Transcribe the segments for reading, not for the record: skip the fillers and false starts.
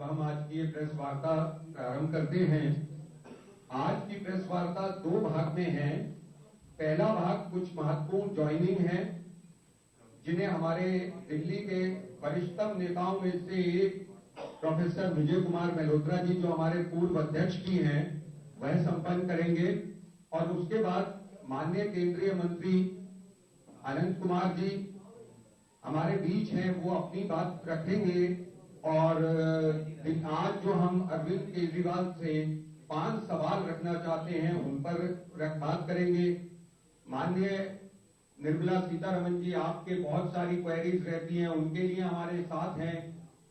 हम आज की ये प्रेस वार्ता प्रारंभ करते हैं। आज की प्रेस वार्ता दो भाग में है। पहला भाग कुछ महत्वपूर्ण ज्वाइनिंग है जिन्हें हमारे दिल्ली के वरिष्ठतम नेताओं में से एक प्रोफेसर विजय कुमार मल्होत्रा जी, जो हमारे पूर्व अध्यक्ष भी हैं, वह संपन्न करेंगे। और उसके बाद माननीय केंद्रीय मंत्री अनंत कुमार जी हमारे बीच हैं, वो अपनी बात रखेंगे। और आज जो हम अरविंद केजरीवाल से 5 सवाल रखना चाहते हैं उन पर बात करेंगे। माननीय निर्मला सीतारमण जी, आपके बहुत सारी क्वेरीज रहती हैं, उनके लिए हमारे साथ हैं।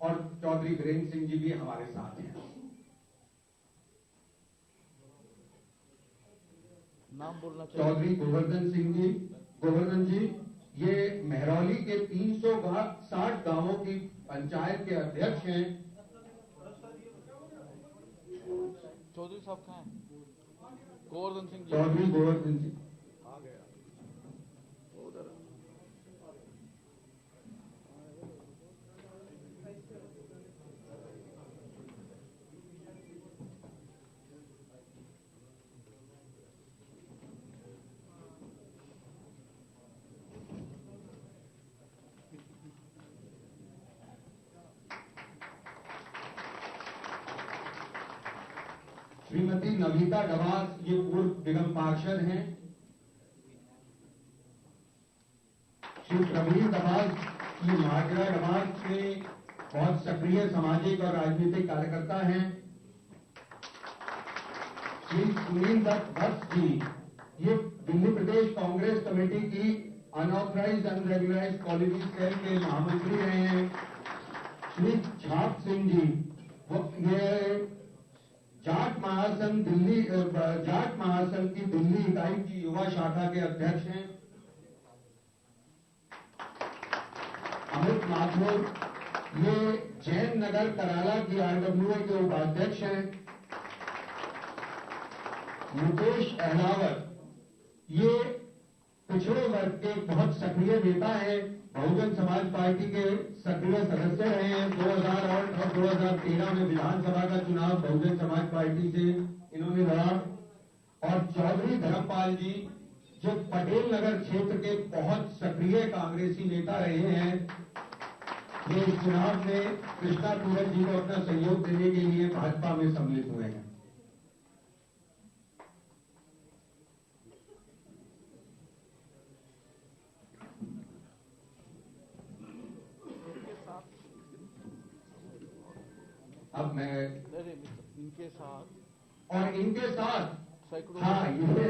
और चौधरी वीरेंद्र सिंह जी भी हमारे साथ हैं। नाम बोलना चाहिए। चौधरी गोवर्धन जी ये महरौली के 360 गांवों की पंचायत के अध्यक्ष हैं। चौधरी साहब कहाँ हैं? गोवर्धन सिंह जी। चौधरी गोवर्धन जी आ गया उधर। श्रीमती नविता डवास, ये पूर्व निगम पार्षद हैं। श्री प्रवीण डवास, ये माजरा डवास के बहुत सक्रिय सामाजिक और राजनीतिक कार्यकर्ता हैं। श्री सुनील दत्त जी, ये दिल्ली प्रदेश कांग्रेस कमेटी की अनऑथराइज्ड अनरेगुलराइज्ड कॉलोनी सेल के महामंत्री रहे हैं। श्री छाप सिंह जी, ये जाट महासंघ की दिल्ली इकाई की युवा शाखा के अध्यक्ष हैं। अमित माथुर, ये जैन नगर कराला की आरडब्ल्यूए के उपाध्यक्ष हैं। मुकेश अहलावत, ये पिछड़े वर्ग के बहुत सक्रिय नेता हैं, बहुजन समाज पार्टी के सक्रिय सदस्य रहे हैं। 2008 और 2013 में विधानसभा का चुनाव बहुजन समाज पार्टी से इन्होंने लड़ा। और चौधरी धर्मपाल जी, जो पटेल नगर क्षेत्र के बहुत सक्रिय कांग्रेसी नेता रहे हैं, ये इस चुनाव में कृष्णा तीरथ जी को अपना सहयोग देने के लिए भाजपा में सम्मिलित हुए हैं। अब मैं इनके साथ हाँ, ये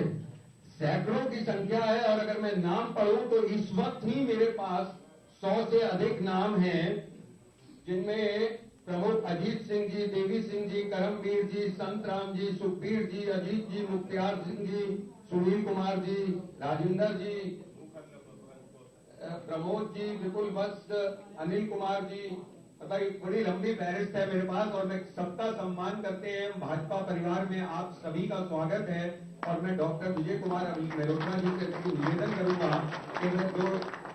सैकड़ों की संख्या है। और अगर मैं नाम पढ़ूं तो इस वक्त ही मेरे पास 100 से अधिक नाम हैं, जिनमें प्रमुख अजीत सिंह जी, देवी सिंह जी, करमवीर जी, संतराम जी, सुखबीर जी, अजीत जी, मुख्तियार सिंह जी, सुनील कुमार जी, राजेंद्र जी, प्रमोद जी, विपुल वत्स, अनिल कुमार जी, बताइए, बड़ी लंबी फहरिस्त है मेरे पास। और मैं सबका सम्मान करते हैं। भाजपा परिवार में आप सभी का स्वागत है। और मैं डॉक्टर विजय कुमार मल्होत्रा जी से निवेदन करूंगा कि वे जो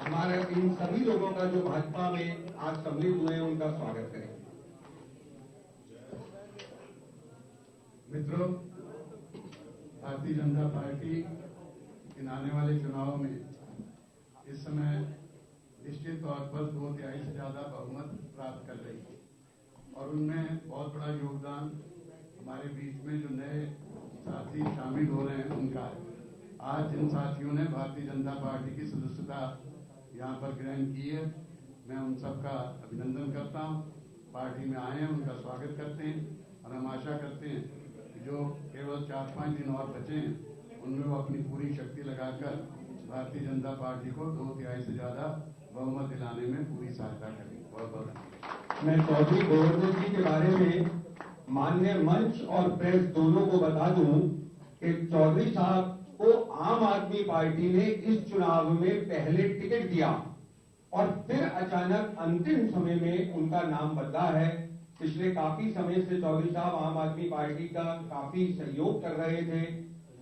हमारे इन सभी लोगों का जो भाजपा में आज सम्मिलित हुए हैं, उनका स्वागत करें। मित्रों, भारतीय जनता पार्टी इन आने वाले चुनाव में इस समय निश्चित तौर पर 2/3 से ज्यादा बहुमत प्राप्त कर रही है। और उनमें बहुत बड़ा योगदान हमारे बीच में जो नए साथी शामिल हो रहे हैं उनका है। आज जिन साथियों ने भारतीय जनता पार्टी की सदस्यता यहाँ पर ग्रहण की है, मैं उन सबका अभिनंदन करता हूँ। पार्टी में आए हैं, उनका स्वागत करते हैं। और हम आशा करते हैं कि जो केवल 4-5 दिन और बचे हैं, उनमें वो अपनी पूरी शक्ति लगाकर भारतीय जनता पार्टी को 2/3 से ज्यादा बहुमत दिलाने में पूरी सहायता करेंगे। बहुत बहुत मैं चौधरी गोवर्धन जी के बारे में माननीय मंच और प्रेस दोनों को बता दूं कि चौधरी साहब को आम आदमी पार्टी ने इस चुनाव में पहले टिकट दिया और फिर अचानक अंतिम समय में उनका नाम बदला है। पिछले काफी समय से चौधरी साहब आम आदमी पार्टी का काफी सहयोग कर रहे थे,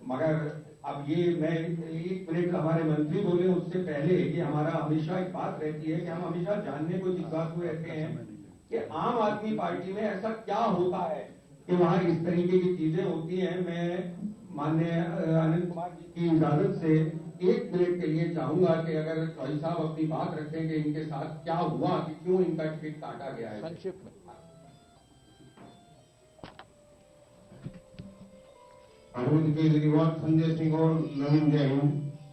मगर अब ये मैं 1 मिनट हमारे मंत्री बोले उससे पहले कि हमारा हमेशा एक बात रहती है कि हम हमेशा जानने को जिस बात को रहते हैं, कि आम आदमी पार्टी में ऐसा क्या होता है कि वहां इस तरीके की चीजें होती हैं। मैं माननीय आनंद कुमार जी की इजाजत से 1 मिनट के लिए चाहूंगा कि अगर चौधरी साहब अपनी बात रखें कि इनके साथ क्या हुआ, कि क्यों इनका टिकट काटा गया है। संक्षिप्त में। अरविंद केजरीवाल, संजय सिंह और नवीन जैन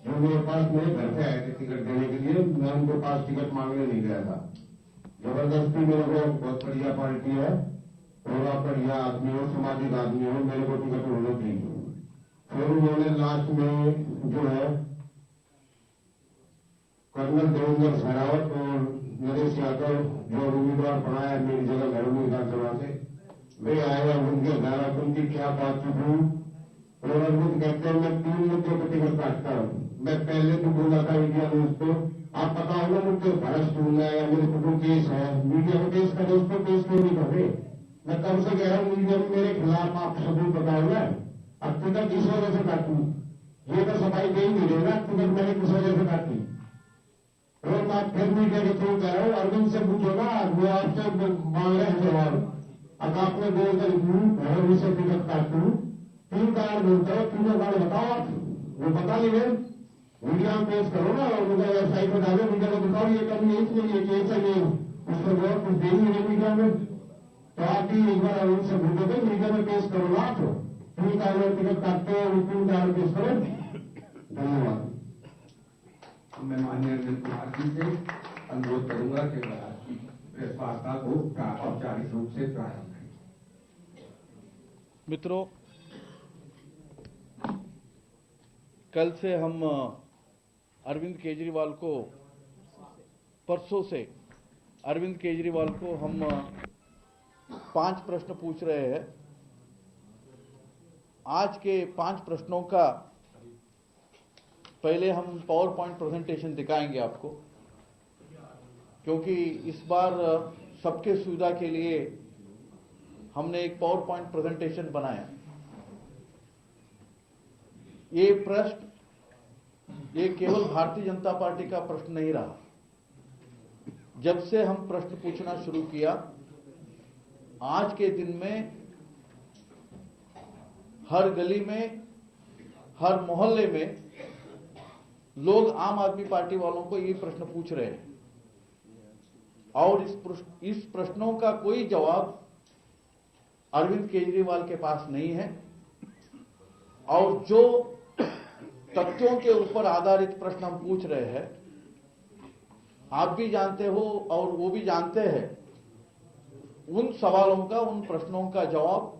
जो मेरे पास मेरे घर पे आए थे टिकट देने के लिए, मैं उनके पास टिकट मांगने नहीं गया था। जबरदस्ती मेरे को बहुत बढ़िया पार्टी है, थोड़ा बढ़िया आदमी हो, सामाजिक आदमी हो, मेरे को टिकट उन्होंने दी। फिर उन्होंने लास्ट में जो है कर्नल देवेंद्र सहरावत और नरेश यादव जो उम्मीदवार बनाया मेरी जगह घरेलू विधानसभा से, वे आए और उनके घर उनकी क्या बातचीत हुई। और अरविंद कहते हैं मैं 3 मुद्दों पर टिकट काटता हूँ। मैं पहले तो बोला था इंडिया न्यूज को, आप पता होगा मुझे भ्रष्ट हूं मैं, या मेरे को केस है, मीडिया में पेश करे, उस पर पेश क्यों नहीं कर रहे। मैं कब से कह रहा हूँ मीडिया में मेरे खिलाफ आप सबूत बताओगे। अब टिकट किस वजह से काटू, ये तो सफाई दे ही नहीं रहे ना, टिकट मैंने किस वजह से काटी। और मैं फिर मीडिया के थ्रू कह रहा हूँ, अरविंद से पूछो ना, वो आपसे मांग रहे हैं जवाब। अब आपने बोलकर घरेलू से टिकट काटू, 3 कार्ड बोलते हो, 3 कार्ड बताओ आप, वो बता नहीं रहे। मीडिया में पेश करो ना, और उनका वेबसाइट पर डालो, मीडिया को दिखाओ ये कभी इसलिए ये ऐसा नहीं, उस पर बहुत कुछ दे नहीं रहे मीडिया में। तो आप भी एक बार अरविंद से पूछो तो मीडिया में पेश करो ना आप, 3 कार्ड टिकट काटते हैं, 3 कार्ड पेश करो। धन्यवाद। मैं माननीय अनिल कुमार जी से अनुरोध करूंगा कि प्रेस वार्ता को औपचारिक रूप से प्रारंभ करें। मित्रों, कल से हम अरविंद केजरीवाल को, परसों से अरविंद केजरीवाल को हम 5 प्रश्न पूछ रहे हैं। आज के 5 प्रश्नों का पहले हम पावर पॉइंट प्रेजेंटेशन दिखाएंगे आपको, क्योंकि इस बार सबके सुविधा के लिए हमने एक पावर पॉइंट प्रेजेंटेशन बनाया। ये प्रश्न ये केवल भारतीय जनता पार्टी का प्रश्न नहीं रहा। जब से हम प्रश्न पूछना शुरू किया, आज के दिन में हर गली में, हर मोहल्ले में लोग आम आदमी पार्टी वालों को ये प्रश्न पूछ रहे हैं, और इस प्रश्नों का कोई जवाब अरविंद केजरीवाल के पास नहीं है। और जो तथ्यों के ऊपर आधारित प्रश्न हम पूछ रहे हैं, आप भी जानते हो और वो भी जानते हैं, उन सवालों का, उन प्रश्नों का जवाब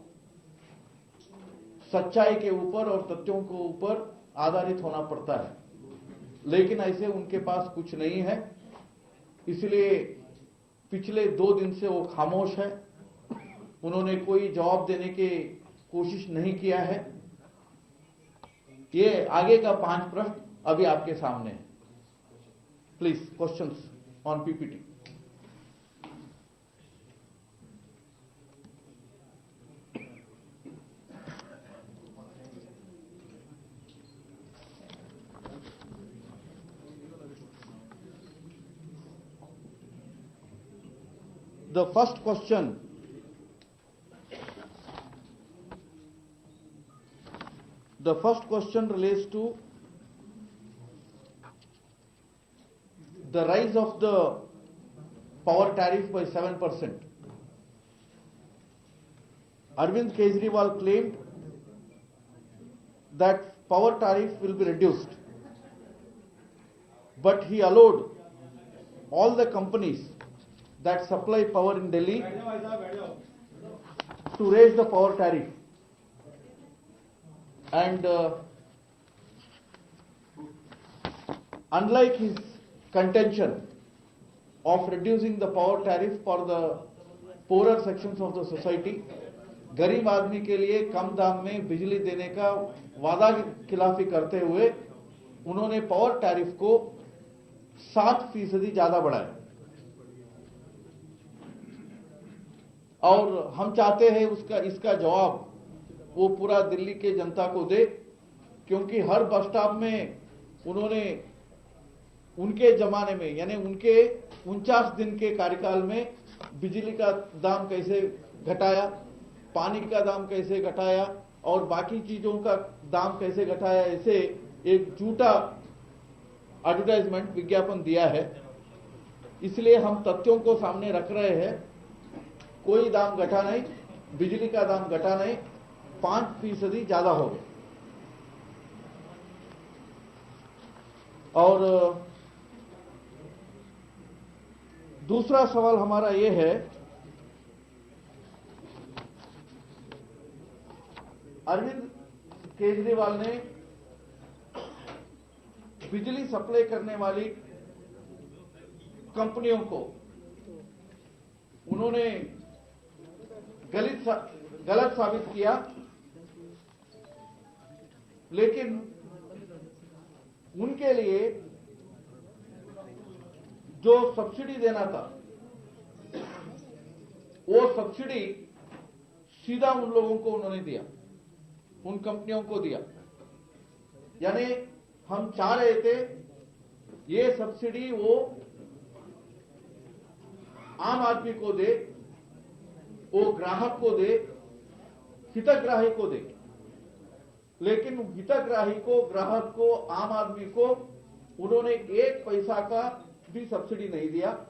सच्चाई के ऊपर और तथ्यों के ऊपर आधारित होना पड़ता है। लेकिन ऐसे उनके पास कुछ नहीं है, इसलिए पिछले 2 दिन से वो खामोश है। उन्होंने कोई जवाब देने की कोशिश नहीं किया है। ये आगे का 5 प्रश्न अभी आपके सामने है। Please questions on PPT. The first question relates to the rise of the power tariff by 7%. Arvind Kejriwal claimed that power tariff will be reduced, but he allowed all the companies that supply power in Delhi to raise the power tariff. And unlike his contention of reducing the power tariff for the poorer sections of the society, गरीब आदमी के लिए कम दाम में बिजली देने का वादा खिलाफी करते हुए उन्होंने पावर टैरिफ को 7% ज्यादा बढ़ाया। और हम चाहते हैं इसका जवाब वो पूरा दिल्ली के जनता को दे, क्योंकि हर बस स्टॉप में उन्होंने उनके जमाने में, यानी उनके 49 दिन के कार्यकाल में बिजली का दाम कैसे घटाया, पानी का दाम कैसे घटाया और बाकी चीजों का दाम कैसे घटाया, ऐसे एक झूठा एडवर्टाइजमेंट विज्ञापन दिया है। इसलिए हम तथ्यों को सामने रख रहे हैं। कोई दाम घटा नहीं, बिजली का दाम घटा नहीं, 5% ज्यादा हो गया। और दूसरा सवाल हमारा यह है, अरविंद केजरीवाल ने बिजली सप्लाई करने वाली कंपनियों को उन्होंने गलत साबित किया, लेकिन उनके लिए जो सब्सिडी देना था वो सब्सिडी सीधा उन लोगों को उन्होंने दिया, उन कंपनियों को दिया। यानी हम चाह रहे थे ये सब्सिडी वो आम आदमी को दे, वो ग्राहक को दे, हितग्राही को दे, लेकिन हितग्राही को, ग्राहक को, आम आदमी को उन्होंने 1 पैसा का भी सब्सिडी नहीं दिया।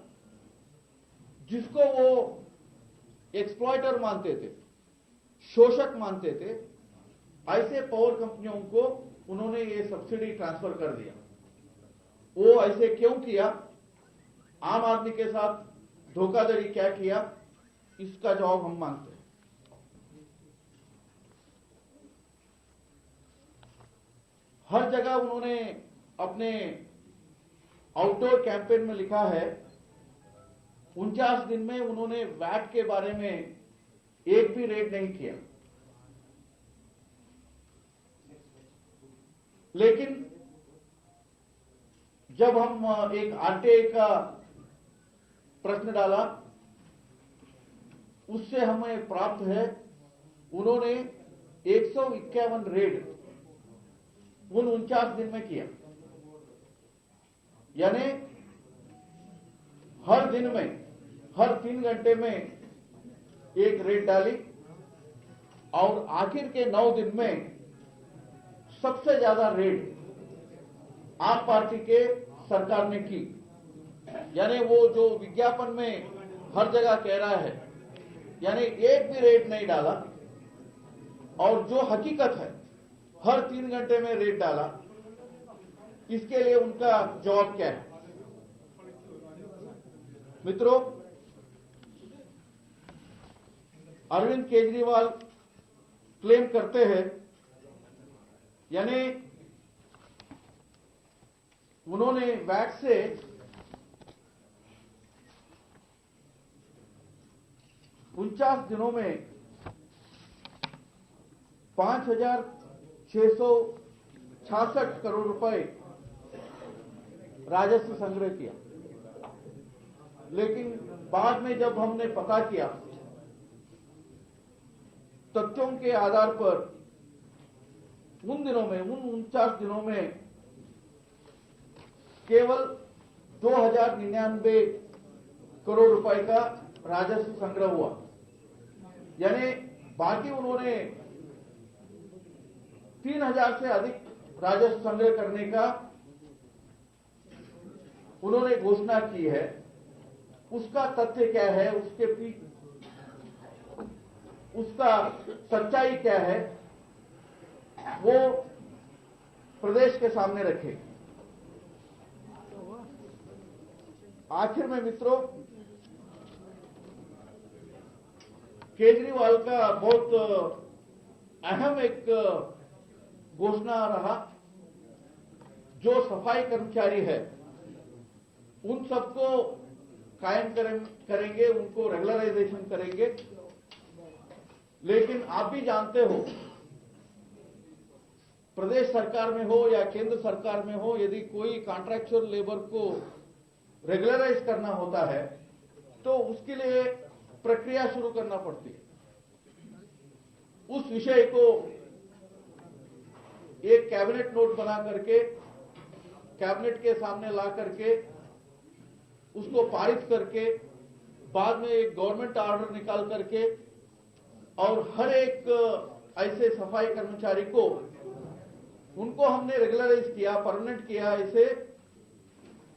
जिसको वो एक्सप्लॉयटर मानते थे, शोषक मानते थे, ऐसे पावर कंपनियों को उन्होंने ये सब्सिडी ट्रांसफर कर दिया। वो ऐसे क्यों किया, आम आदमी के साथ धोखाधड़ी क्या किया, इसका जवाब हम मांगते हैं। हर जगह उन्होंने अपने आउटडोर कैंपेन में लिखा है 49 दिन में उन्होंने वैट के बारे में एक भी रेट नहीं किया। लेकिन जब हम एक आरटीआई का प्रश्न डाला, उससे हमें प्राप्त है उन्होंने 151 रेड उन 49 दिन में किया। यानी हर दिन में, हर 3 घंटे में एक रेड डाली और आखिर के 9 दिन में सबसे ज्यादा रेड आप पार्टी के सरकार ने की। यानी वो जो विज्ञापन में हर जगह कह रहा है, यानी एक भी रेड नहीं डाला, और जो हकीकत है हर 3 घंटे में रेड डाला। इसके लिए उनका जवाब क्या है? मित्रों, अरविंद केजरीवाल क्लेम करते हैं, यानी उन्होंने वैट से 49 दिनों में 5,666 करोड़ रुपए राजस्व संग्रह किया। लेकिन बाद में जब हमने पता किया, तथ्यों के आधार पर उन दिनों में, उन 49 दिनों में केवल 2,099 करोड़ रुपए का राजस्व संग्रह हुआ। यानी बाकी उन्होंने 3,000 से अधिक राजस्व संग्रह करने का उन्होंने घोषणा की है। उसका तथ्य क्या है, उसका सच्चाई क्या है, वो प्रदेश के सामने रखे। आखिर में मित्रों, केजरीवाल का बहुत अहम एक घोषणा रहा, जो सफाई कर्मचारी है उन सबको कायम करेंगे, उनको रेगुलराइजेशन करेंगे। लेकिन आप भी जानते हो, प्रदेश सरकार में हो या केंद्र सरकार में हो, यदि कोई कॉन्ट्रैक्चुअल लेबर को रेगुलराइज करना होता है तो उसके लिए प्रक्रिया शुरू करना पड़ती है। उस विषय को एक कैबिनेट नोट बना करके कैबिनेट के सामने ला करके उसको पारित करके बाद में एक गवर्नमेंट ऑर्डर निकाल करके और हर एक ऐसे सफाई कर्मचारी को उनको हमने रेगुलराइज किया, परमानेंट किया, ऐसे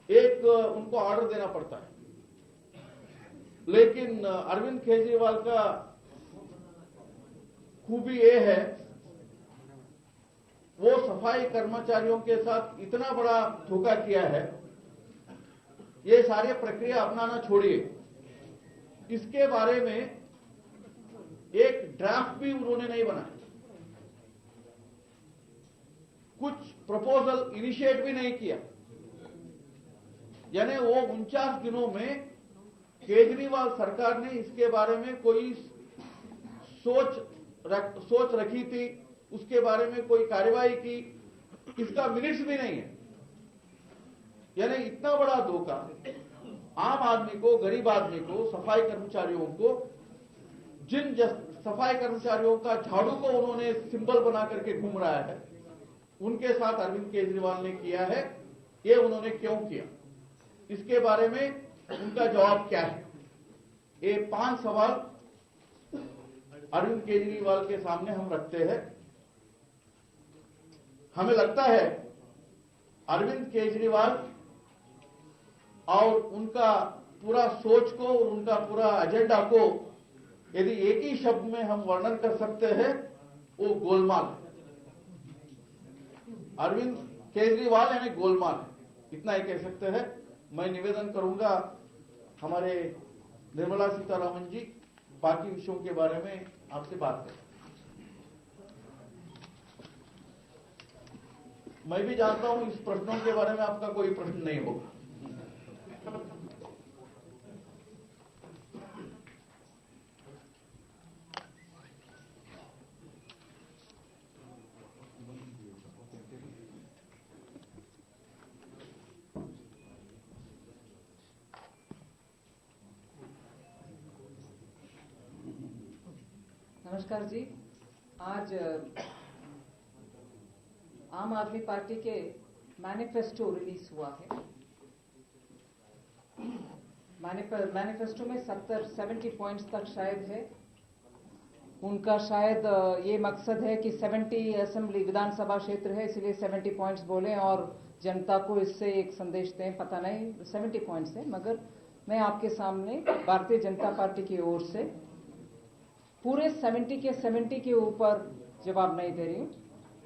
एक उनको ऑर्डर देना पड़ता है। लेकिन अरविंद केजरीवाल का खूबी ये है, वो सफाई कर्मचारियों के साथ इतना बड़ा धोखा किया है, ये सारी प्रक्रिया अपनाना छोड़िए, इसके बारे में एक ड्राफ्ट भी उन्होंने नहीं बनाया, कुछ प्रपोजल इनिशिएट भी नहीं किया। यानी वो 49 दिनों में केजरीवाल सरकार ने इसके बारे में कोई सोच रखी थी, उसके बारे में कोई कार्रवाई की, इसका मिनट्स भी नहीं है। यानी इतना बड़ा धोखा आम आदमी को, गरीब आदमी को, सफाई कर्मचारियों को, जिन सफाई कर्मचारियों का झाड़ू को उन्होंने सिंबल बना करके घूम रहा है, उनके साथ अरविंद केजरीवाल ने किया है। ये उन्होंने क्यों किया, इसके बारे में उनका जवाब क्या है? ये 5 सवाल अरविंद केजरीवाल के सामने हम रखते हैं। हमें लगता है अरविंद केजरीवाल और उनका पूरा सोच को और उनका पूरा एजेंडा को यदि एक ही शब्द में हम वर्णन कर सकते हैं, वो गोलमाल है। अरविंद केजरीवाल यानी गोलमाल है, इतना ही कह सकते हैं। मैं निवेदन करूंगा हमारे निर्मला सीतारमण जी बाकी विषयों के बारे में आपसे बात करें। मैं भी जानता हूं इस प्रश्नों के बारे में आपका कोई प्रश्न नहीं होगा। नमस्कार जी। आज आम आदमी पार्टी के मैनिफेस्टो रिलीज हुआ है। मैनिफेस्टो में 70 पॉइंट्स तक शायद है। उनका शायद ये मकसद है कि 70 असेंबली विधानसभा क्षेत्र है, इसलिए 70 पॉइंट्स बोलें और जनता को इससे एक संदेश दें। पता नहीं 70 पॉइंट्स है, मगर मैं आपके सामने भारतीय जनता पार्टी की ओर से पूरे 70 के ऊपर जवाब नहीं दे रही हूं,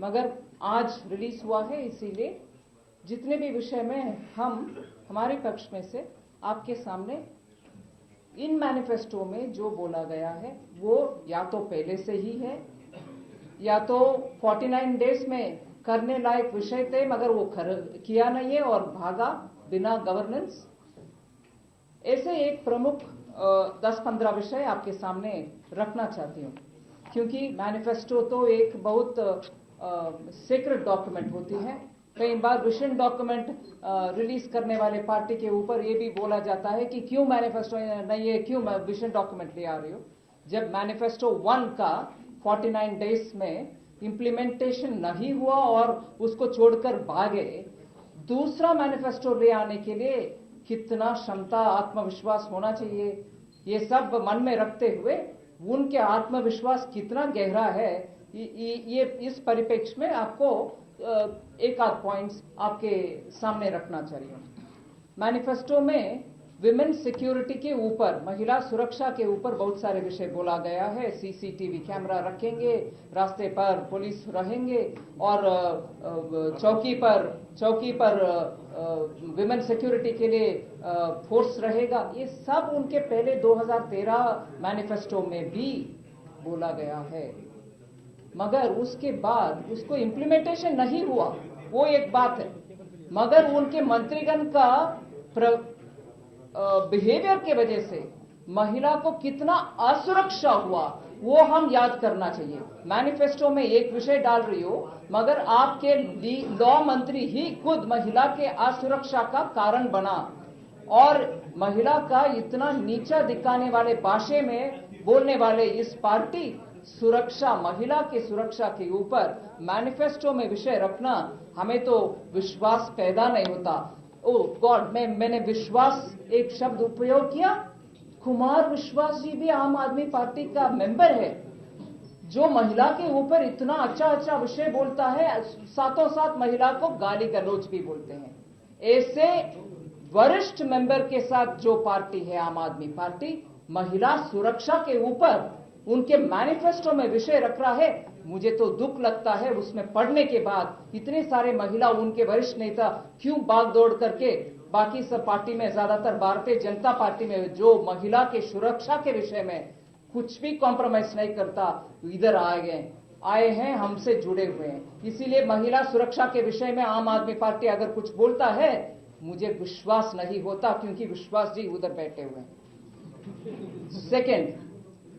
मगर आज रिलीज हुआ है, इसीलिए जितने भी विषय में हमारे पक्ष में से आपके सामने इन मैनिफेस्टो में जो बोला गया है वो या तो पहले से ही है या तो 49 डेज में करने लायक विषय थे मगर वो किया नहीं है और भागा बिना गवर्नेंस। ऐसे एक प्रमुख 10-15 विषय आपके सामने रखना चाहती हूँ, क्योंकि मैनिफेस्टो तो एक बहुत सीक्रेट डॉक्यूमेंट होती है। कई बार विजन डॉक्यूमेंट रिलीज करने वाले पार्टी के ऊपर ये भी बोला जाता है कि क्यों मैनिफेस्टो नहीं है, क्यों विजन डॉक्यूमेंट ले आ रही हो। जब मैनिफेस्टो 1 का 49 डेज में इंप्लीमेंटेशन नहीं हुआ और उसको छोड़कर भागे, दूसरा मैनिफेस्टो ले आने के लिए कितना क्षमता, आत्मविश्वास होना चाहिए, ये सब मन में रखते हुए उनके आत्मविश्वास कितना गहरा है, ये इस परिप्रेक्ष्य में आपको एक आध पॉइंट्स आपके सामने रखना चाहिए। मैनिफेस्टो में विमेन सिक्योरिटी के ऊपर, महिला सुरक्षा के ऊपर बहुत सारे विषय बोला गया है। सीसीटीवी कैमरा रखेंगे, रास्ते पर पुलिस रहेंगे और चौकी पर विमेन सिक्योरिटी के लिए फोर्स रहेगा। ये सब उनके पहले 2013 मैनिफेस्टो में भी बोला गया है, मगर उसके बाद उसको इम्प्लीमेंटेशन नहीं हुआ, वो एक बात है। मगर उनके मंत्रीगण का बिहेवियर के वजह से महिला को कितना असुरक्षा हुआ वो हम याद करना चाहिए। मैनिफेस्टो में एक विषय डाल रही हो, मगर आपके लॉ मंत्री ही खुद महिला के असुरक्षा का कारण बना और महिला का इतना नीचा दिखाने वाले भाषा में बोलने वाले इस पार्टी सुरक्षा, महिला की सुरक्षा के ऊपर मैनिफेस्टो में विषय रखना, हमें तो विश्वास पैदा नहीं होता। ओ गॉड, मैंने विश्वास एक शब्द उपयोग किया, कुमार विश्वास जी भी आम आदमी पार्टी का मेंबर है, जो महिला के ऊपर इतना अच्छा अच्छा विषय बोलता है, साथों साथ महिला को गाली गलौज भी बोलते हैं। ऐसे वरिष्ठ मेंबर के साथ जो पार्टी है आम आदमी पार्टी, महिला सुरक्षा के ऊपर उनके मैनिफेस्टो में विषय रख रहा है। मुझे तो दुख लगता है उसमें पढ़ने के बाद इतने सारे महिला, उनके वरिष्ठ नेता क्यों भागदौड़ करके बाकी सब पार्टी में, ज्यादातर भारतीय जनता पार्टी में जो महिला के सुरक्षा के विषय में कुछ भी कॉम्प्रोमाइज नहीं करता, इधर आए हैं, हमसे जुड़े हुए हैं। इसीलिए महिला सुरक्षा के विषय में आम आदमी पार्टी अगर कुछ बोलता है, मुझे विश्वास नहीं होता, क्योंकि विश्वास जी उधर बैठे हुए हैं। सेकेंड,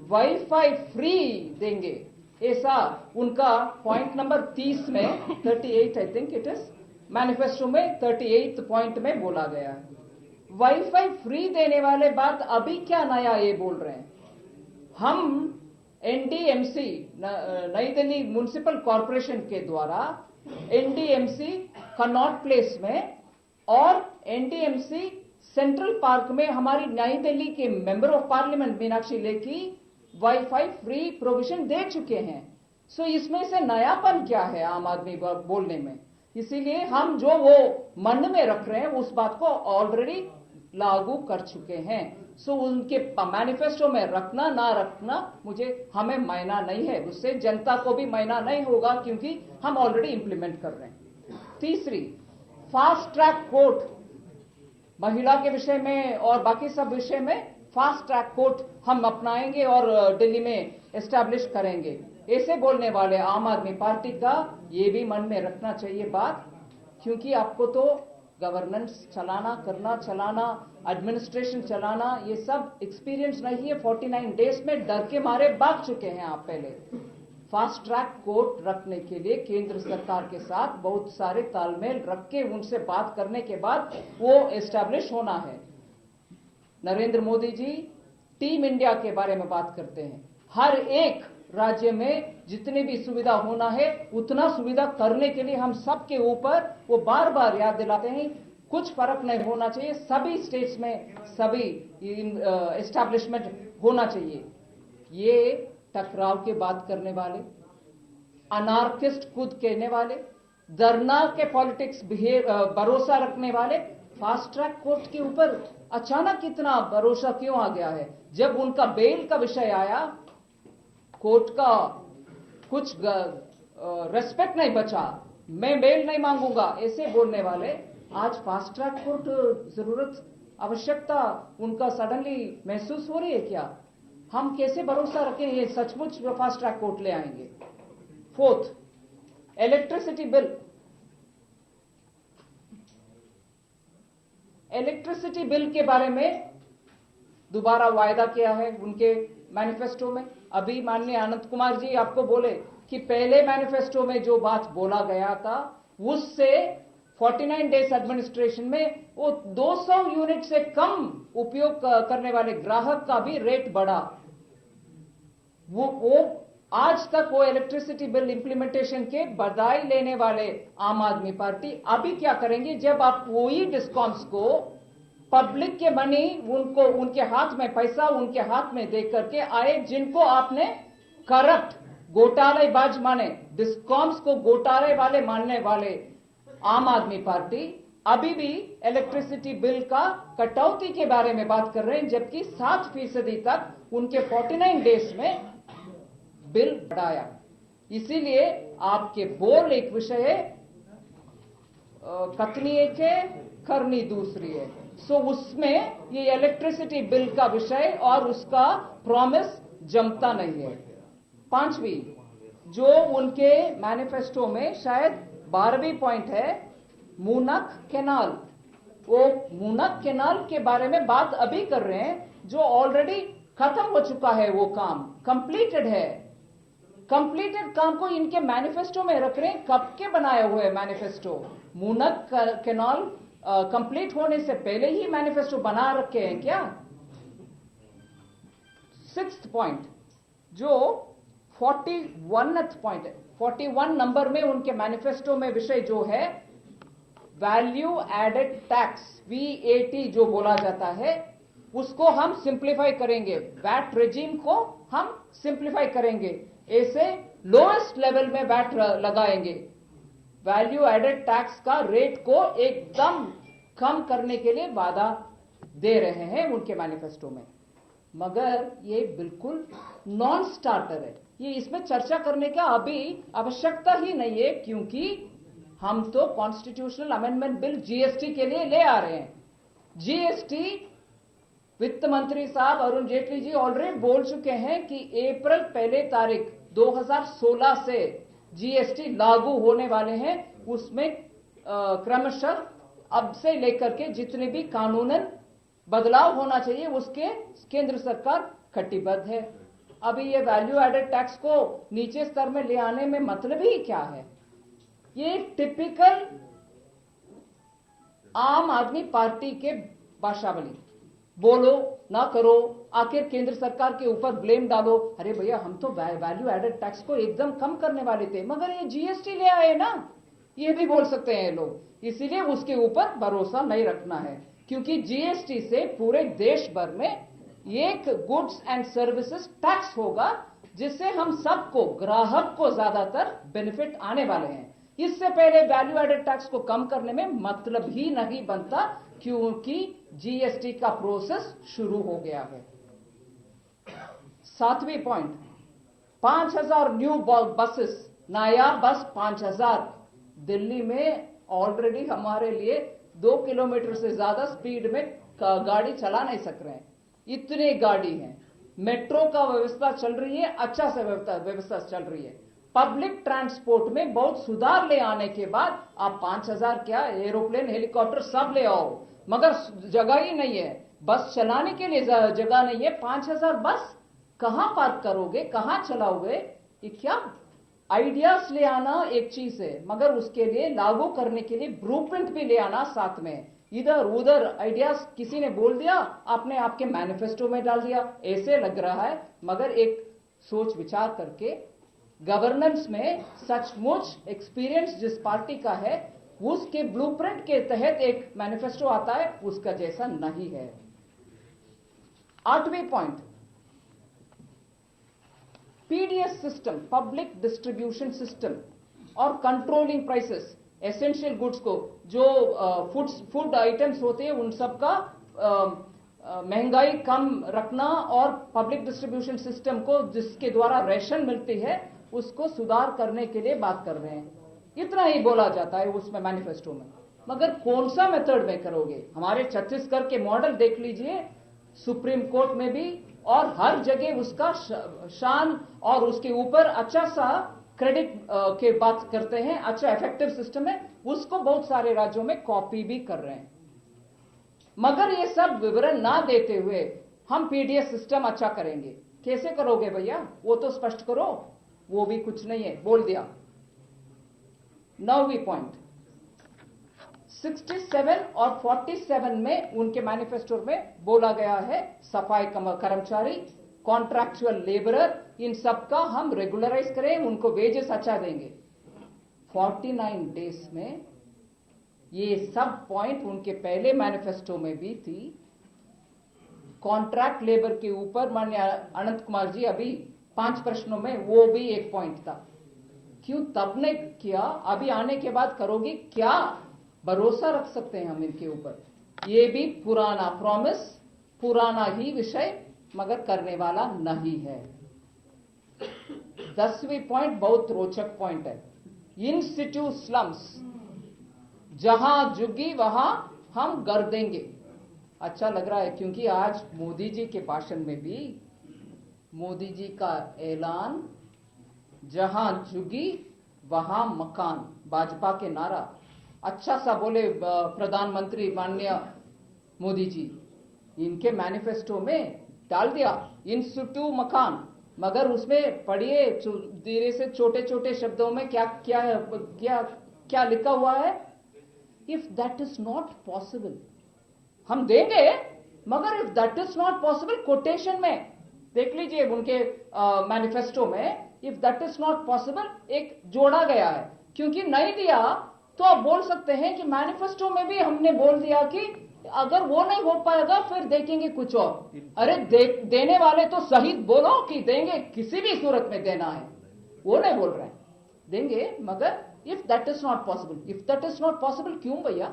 वाईफाई फ्री देंगे, ऐसा उनका पॉइंट नंबर 30 में 38 I think it is, manifesto में 38 पॉइंट में बोला गया है। वाईफाई फ्री देने वाले बात अभी क्या नया ये बोल रहे हैं। हम एनडीएमसी, नई दिल्ली म्युनिसिपल कॉरपोरेशन के द्वारा एनडीएमसी कनॉट प्लेस में और एनडीएमसी सेंट्रल पार्क में हमारी नई दिल्ली के member of parliament Meenakshi Lekhi wifi free provision दे चुके हैं। सो इसमें से नयापन क्या है आम आदमी बोलने में। इसीलिए हम जो वो मन में रख रहे हैं उस बात को ऑलरेडी लागू कर चुके हैं। सो उनके मैनिफेस्टो में रखना ना रखना हमें मायना नहीं है, उससे जनता को भी मायना नहीं होगा, क्योंकि हम ऑलरेडी इंप्लीमेंट कर रहे हैं। तीसरी, फास्ट ट्रैक कोर्ट, महिला के विषय में और बाकी सब विषय में फास्ट ट्रैक कोर्ट हम अपनाएंगे और दिल्ली में एस्टैब्लिश करेंगे। ऐसे बोलने वाले आम आदमी पार्टी का ये भी मन में रखना चाहिए बात, क्योंकि आपको तो गवर्नेंस चलाना, एडमिनिस्ट्रेशन चलाना, ये सब एक्सपीरियंस नहीं है। 49 डेज में डर के मारे भाग चुके हैं आप पहले। फास्ट ट्रैक कोर्ट रखने के लिए केंद्र सरकार के साथ बहुत सारे तालमेल रख के उनसे बात करने के बाद वो एस्टैब्लिश होना है। नरेंद्र मोदी जी टीम इंडिया के बारे में बात करते हैं। हर एक राज्य में जितने भी सुविधा होना है उतना सुविधा करने के लिए हम सबके ऊपर वो बार बार याद दिलाते हैं। कुछ फर्क नहीं होना चाहिए, सभी स्टेट्स में सभी एस्टैब्लिशमेंट होना चाहिए। ये टकराव की बात करने वाले, अनार्किस्ट खुद कहने वाले, धरना के पॉलिटिक्स भरोसा रखने वाले, फास्ट ट्रैक कोर्ट के ऊपर अचानक इतना भरोसा क्यों आ गया है। जब उनका बेल का विषय आया, कोर्ट का कुछ रेस्पेक्ट नहीं बचा, मैं बेल नहीं मांगूंगा, ऐसे बोलने वाले आज फास्ट ट्रैक कोर्ट जरूरत, आवश्यकता उनका सडनली महसूस हो रही है क्या। हम कैसे भरोसा रखें ये सचमुच फास्ट ट्रैक कोर्ट ले आएंगे। Fourth, electricity bill. Electricity bill के बारे में दोबारा वायदा किया है उनके मैनिफेस्टो में। अभी माननीय अनंत कुमार जी आपको बोले कि पहले मैनिफेस्टो में जो बात बोला गया था उससे 49 डेज एडमिनिस्ट्रेशन में वो 200 यूनिट से कम उपयोग करने वाले ग्राहक का भी रेट बढ़ा। वो आज तक वो इलेक्ट्रिसिटी बिल इंप्लीमेंटेशन के बधाई लेने वाले आम आदमी पार्टी अभी क्या करेंगे, जब आप वही डिस्कॉम्स को पब्लिक के मनी उनको उनके हाथ में पैसा उनके हाथ में दे करके आए, जिनको आपने करप्ट घोटालेबाज माने, डिस्कॉम्स को घोटाले वाले मानने वाले आम आदमी पार्टी अभी भी इलेक्ट्रिसिटी बिल का कटौती के बारे में बात कर रहे हैं, जबकि 7% तक उनके 49 डेज में बिल बढ़ाया। इसीलिए आपके बोल एक विषय है, कथनी एक है, करनी दूसरी है। सो उसमें ये इलेक्ट्रिसिटी बिल का विषय और उसका प्रॉमिस जमता नहीं है। पांचवी, जो उनके मैनिफेस्टो में शायद 12वीं पॉइंट है, मूनक कैनाल। वो मूनक कैनाल के बारे में बात अभी कर रहे हैं, जो ऑलरेडी खत्म हो चुका है, वो काम कंप्लीटेड है। कंप्लीटेड काम को इनके मैनिफेस्टो में रख रहे हैं। कब के बनाए हुए मैनिफेस्टो? मूनक कैनाल कंप्लीट होने से पहले ही मैनिफेस्टो बना रखे हैं क्या? 6th पॉइंट जो 41th पॉइंट है, 41 नंबर में उनके मैनिफेस्टो में विषय जो है वैल्यू एडेड टैक्स, VAT जो बोला जाता है, उसको हम सिंप्लीफाई करेंगे, वैट रेजिम को हम सिंप्लीफाई करेंगे, ऐसे लोएस्ट लेवल में वैट लगाएंगे, वैल्यू एडेड टैक्स का रेट को एकदम कम करने के लिए वादा दे रहे हैं उनके मैनिफेस्टो में। मगर ये बिल्कुल नॉन स्टार्टर है, ये इसमें चर्चा करने का अभी आवश्यकता ही नहीं है, क्योंकि हम तो कॉन्स्टिट्यूशनल अमेंडमेंट बिल जीएसटी के लिए ले आ रहे हैं। जीएसटी वित्त मंत्री साहब अरुण जेटली जी ऑलरेडी बोल चुके हैं कि अप्रैल 1 तारीख 2016 से जीएसटी लागू होने वाले हैं। उसमें क्रमशः अब से लेकर के जितने भी कानूनन बदलाव होना चाहिए उसके केंद्र सरकार कटिबद्ध है। अभी ये वैल्यू एडेड टैक्स को नीचे स्तर में ले आने में मतलब ही क्या है? ये टिपिकल आम आदमी पार्टी के भाषावली, बोलो ना करो, आखिर केंद्र सरकार के ऊपर ब्लेम डालो। अरे भैया हम तो वैल्यू एडेड टैक्स को एकदम कम करने वाले थे, मगर ये जीएसटी ले आए ना, ये भी बोल सकते हैं लोग, इसीलिए उसके ऊपर भरोसा नहीं रखना है, क्योंकि जीएसटी से पूरे देश भर में एक गुड्स एंड सर्विसेज टैक्स होगा, जिससे हम सबको, ग्राहक को ज्यादातर बेनिफिट आने वाले हैं। इससे पहले वैल्यू एडेड टैक्स को कम करने में मतलब ही नहीं बनता, क्योंकि जीएसटी का प्रोसेस शुरू हो गया है। 7वीं पॉइंट, 5000 न्यू बसेस, नया बस 5000। दिल्ली में ऑलरेडी हमारे लिए 2 किलोमीटर से ज्यादा स्पीड में गाड़ी चला नहीं सक रहे हैं, इतने गाड़ी हैं। मेट्रो का व्यवस्था चल रही है, अच्छा से व्यवस्था चल रही है। पब्लिक ट्रांसपोर्ट में बहुत सुधार ले आने के बाद आप 5000 क्या, एरोप्लेन, हेलीकॉप्टर सब ले आओ, मगर जगह ही नहीं है, बस चलाने के लिए जगह नहीं है। 5000 बस कहां पार्क करोगे, कहां चलाओगे? ये क्या आइडियाज ले आना एक चीज है, मगर उसके लिए लागू करने के लिए ब्लूप्रिंट भी ले आना साथ में। इधर उधर आइडियाज किसी ने बोल दिया, आपने आपके मैनिफेस्टो में डाल दिया, ऐसे लग रहा है। मगर एक सोच विचार करके, गवर्नेंस में सचमुच एक्सपीरियंस जिस पार्टी का है, उसके ब्लूप्रिंट के तहत एक मैनिफेस्टो आता है, उसका जैसा नहीं है। 8वीं point, PDS system, public distribution system और कंट्रोलिंग प्राइसेस, एसेंशियल गुड्स को, जो फूड आइटम्स होते हैं उन सब का महंगाई कम रखना, और पब्लिक डिस्ट्रीब्यूशन सिस्टम को जिसके द्वारा रेशन मिलती है उसको सुधार करने के लिए बात कर रहे हैं। इतना ही बोला जाता है उसमें मैनिफेस्टो में, मगर कौन सा मेथड में करोगे? हमारे छत्तीसगढ़ के मॉडल देख लीजिए, सुप्रीम कोर्ट में भी और हर जगह उसका शान और उसके ऊपर अच्छा सा क्रेडिट के बात करते हैं, अच्छा इफेक्टिव सिस्टम है, उसको बहुत सारे राज्यों में कॉपी भी कर रहे हैं। मगर ये सब विवरण ना देते हुए हम पीडीएस सिस्टम अच्छा करेंगे, कैसे करोगे भैया? वो तो स्पष्ट करो, वो भी कुछ नहीं है, बोल दिया। 9वीं पॉइंट, 67 और 47 में उनके मैनिफेस्टो में बोला गया है, सफाई कर्मचारी, कॉन्ट्रैक्चुअल लेबरर, इन सब का हम रेगुलराइज करें, उनको वेजेस अच्छा देंगे। 49 डेज में ये सब पॉइंट उनके पहले मैनिफेस्टो में भी थी। कॉन्ट्रैक्ट लेबर के ऊपर माननीय अनंत कुमार जी अभी 5 प्रश्नों में वो भी एक पॉइंट था, क्यों तब ने किया, अभी आने के बाद करोगे? क्या भरोसा रख सकते हैं हम इनके ऊपर? ये भी पुराना प्रॉमिस, पुराना ही विषय, मगर करने वाला नहीं है। 10वीं पॉइंट बहुत रोचक पॉइंट है, इंस्टीट्यूट स्लम्स, जहां जुगी वहां हम कर देंगे। अच्छा लग रहा है, क्योंकि आज मोदी जी के भाषण में भी मोदी जी का ऐलान, जहां जुगी वहां मकान, भाजपा के नारा, अच्छा सा बोले प्रधानमंत्री माननीय मोदी जी, इनके मैनिफेस्टो में डाल दिया इंस्टीट्यूट मकान, मगर उसमें पढ़िए धीरे से छोटे छोटे शब्दों में क्या क्या क्या क्या लिखा हुआ है, if that is not possible, हम देंगे, मगर if that is not possible, quotation में देख लीजिए उनके मैनिफेस्टो में, if that is not possible एक जोड़ा गया है, क्योंकि नहीं दिया तो आप बोल सकते हैं कि मैनिफेस्टो में भी हमने बोल दिया कि अगर वो नहीं हो पाएगा फिर देखेंगे कुछ और। अरे देने वाले तो सही बोलो कि देंगे, किसी भी सूरत में देना है, वो नहीं बोल रहे हैं देंगे। मगर if that is not possible, क्यों भैया,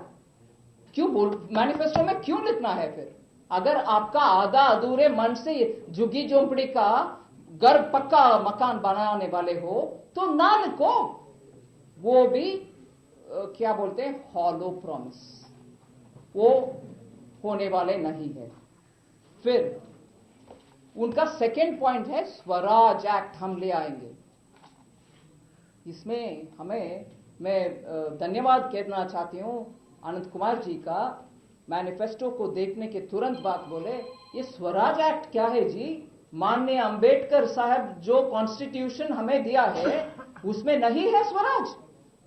क्यों मैनिफेस्टो में क्यों लिखना है फिर? अगर आपका आधा अधूरे मन से झुग्गी झोंपड़ी का घर पक्का मकान बनाने वाले हो तो ना लिखो, वो भी क्या बोलते हैं, हॉलो प्रॉमिस, वो होने वाले नहीं है। फिर उनका सेकेंड पॉइंट है स्वराज एक्ट हम ले आएंगे। इसमें मैं धन्यवाद कहना चाहती हूं आनंद कुमार जी का, मैनिफेस्टो को देखने के तुरंत बाद बोले ये स्वराज एक्ट क्या है जी? माननीय अंबेडकर साहब जो कॉन्स्टिट्यूशन हमें दिया है उसमें नहीं है स्वराज,